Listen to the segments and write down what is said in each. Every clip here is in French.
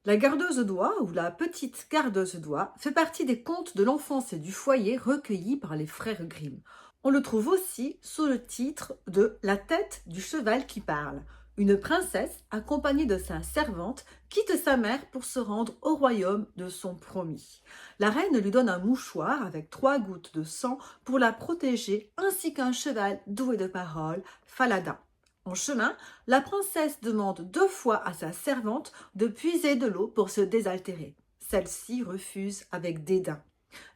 La gardeuse d'oie ou la petite gardeuse d'oie fait partie des contes de l'enfance et du foyer recueillis par les frères Grimm. On le trouve aussi sous le titre de La tête du cheval qui parle. Une princesse, accompagnée de sa servante, quitte sa mère pour se rendre au royaume de son promis. La reine lui donne un mouchoir avec 3 gouttes de sang pour la protéger, ainsi qu'un cheval doué de parole, Falada. En chemin, la princesse demande 2 fois à sa servante de puiser de l'eau pour se désaltérer. Celle-ci refuse avec dédain.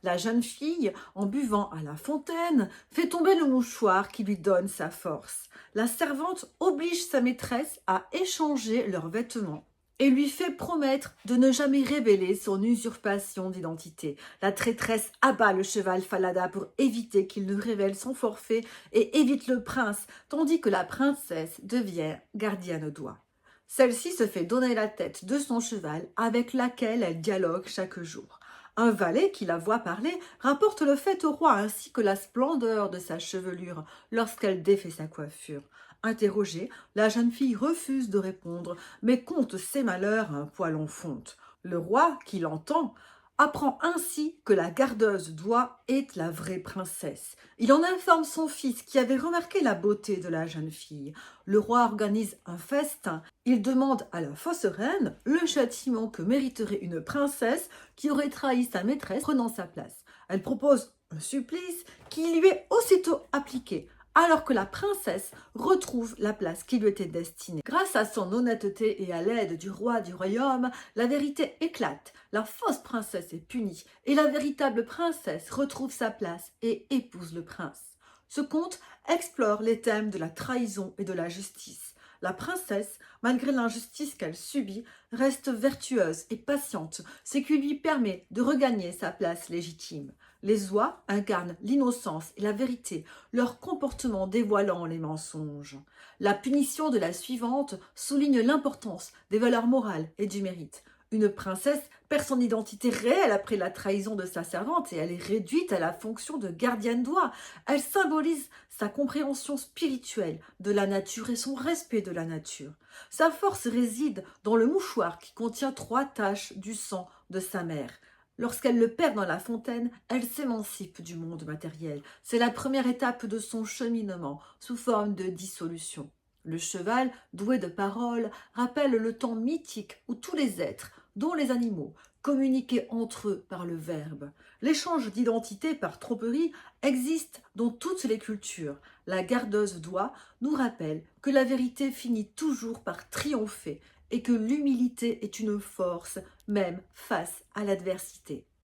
La jeune fille, en buvant à la fontaine, fait tomber le mouchoir qui lui donne sa force. La servante oblige sa maîtresse à échanger leurs vêtements et lui fait promettre de ne jamais révéler son usurpation d'identité. La traîtresse abat le cheval Falada pour éviter qu'il ne révèle son forfait et évite le prince, tandis que la princesse devient gardienne d'oie. Celle-ci se fait donner la tête de son cheval avec laquelle elle dialogue chaque jour. Un valet qui la voit parler rapporte le fait au roi ainsi que la splendeur de sa chevelure lorsqu'elle défait sa coiffure. Interrogée, la jeune fille refuse de répondre, mais conte ses malheurs à un poil en fonte. Le roi, qui l'entend, apprend ainsi que la gardeuse d'oie est la vraie princesse. Il en informe son fils qui avait remarqué la beauté de la jeune fille. Le roi organise un festin. Il demande à la fausse reine le châtiment que mériterait une princesse qui aurait trahi sa maîtresse prenant sa place. Elle propose un supplice qui lui est aussitôt appliqué, alors que la princesse retrouve la place qui lui était destinée. Grâce à son honnêteté et à l'aide du roi du royaume, la vérité éclate, la fausse princesse est punie et la véritable princesse retrouve sa place et épouse le prince. Ce conte explore les thèmes de la trahison et de la justice. La princesse, malgré l'injustice qu'elle subit, reste vertueuse et patiente, ce qui lui permet de regagner sa place légitime. Les oies incarnent l'innocence et la vérité, leur comportement dévoilant les mensonges. La punition de la suivante souligne l'importance des valeurs morales et du mérite. Une princesse perd son identité réelle après la trahison de sa servante et elle est réduite à la fonction de gardienne d'oie. Elle symbolise sa compréhension spirituelle de la nature et son respect de la nature. Sa force réside dans le mouchoir qui contient 3 taches du sang de sa mère. Lorsqu'elle le perd dans la fontaine, elle s'émancipe du monde matériel. C'est la première étape de son cheminement sous forme de dissolution. Le cheval, doué de parole, rappelle le temps mythique où tous les êtres, dont les animaux, communiquaient entre eux par le verbe. L'échange d'identité par tromperie existe dans toutes les cultures. La gardeuse d'oie nous rappelle que la vérité finit toujours par triompher et que l'humilité est une force, même face à l'adversité.